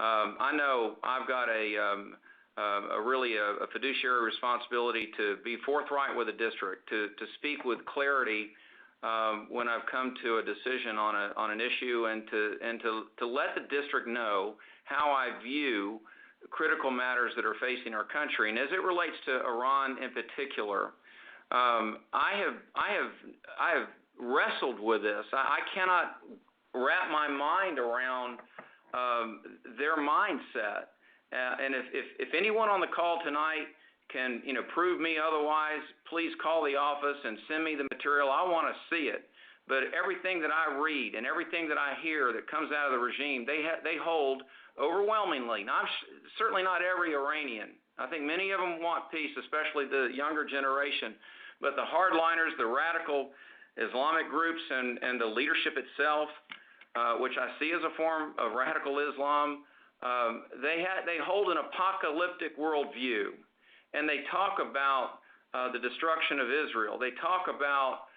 I know I've got a fiduciary responsibility to be forthright with the district, to speak with clarity when I've come to a decision on an issue, and to let the district know how I view critical matters that are facing our country. And as it relates to Iran in particular, I have wrestled with this. I cannot wrap my mind around their mindset. And if anyone on the call tonight can prove me otherwise, please call the office and send me the material. I want to see it. But everything that I read and everything that I hear that comes out of the regime, they hold overwhelmingly. Certainly not every Iranian. I think many of them want peace, especially the younger generation. But the hardliners, the radical Islamic groups, and the leadership itself, which I see as a form of radical Islam, they hold an apocalyptic worldview, and they talk about the destruction of Israel. They talk about,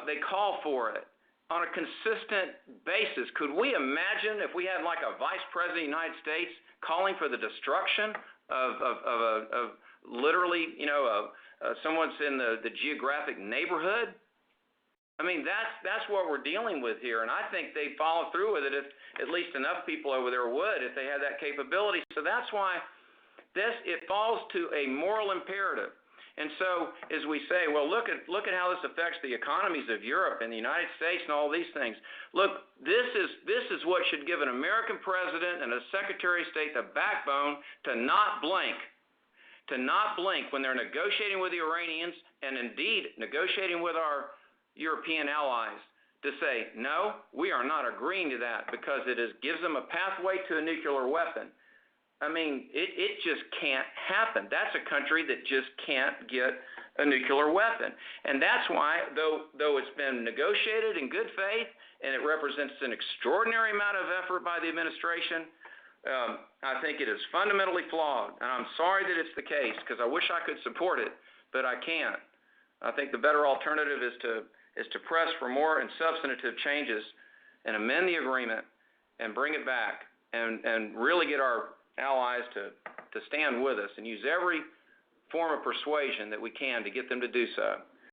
they call for it on a consistent basis. Could we imagine if we had like a vice president of the United States calling for the destruction of literally, someone's in the geographic neighborhood? I mean, that's what we're dealing with here, and I think they follow through with it if at least enough people over there would, if they had that capability. So that's why it falls to a moral imperative. And so, as we say, well, look at how this affects the economies of Europe and the United States and all these things. Look, this is what should give an American president and a Secretary of State the backbone to not blink when they're negotiating with the Iranians and indeed negotiating with our European allies, to say, no, we are not agreeing to that, because it gives them a pathway to a nuclear weapon. I mean, it just can't happen. That's a country that just can't get a nuclear weapon. And that's why, though it's been negotiated in good faith and it represents an extraordinary amount of effort by the administration, I think it is fundamentally flawed. And I'm sorry that it's the case, because I wish I could support it, but I can't. I think the better alternative is to press for more and substantive changes and amend the agreement and bring it back and really get our allies to stand with us and use every form of persuasion that we can to get them to do so.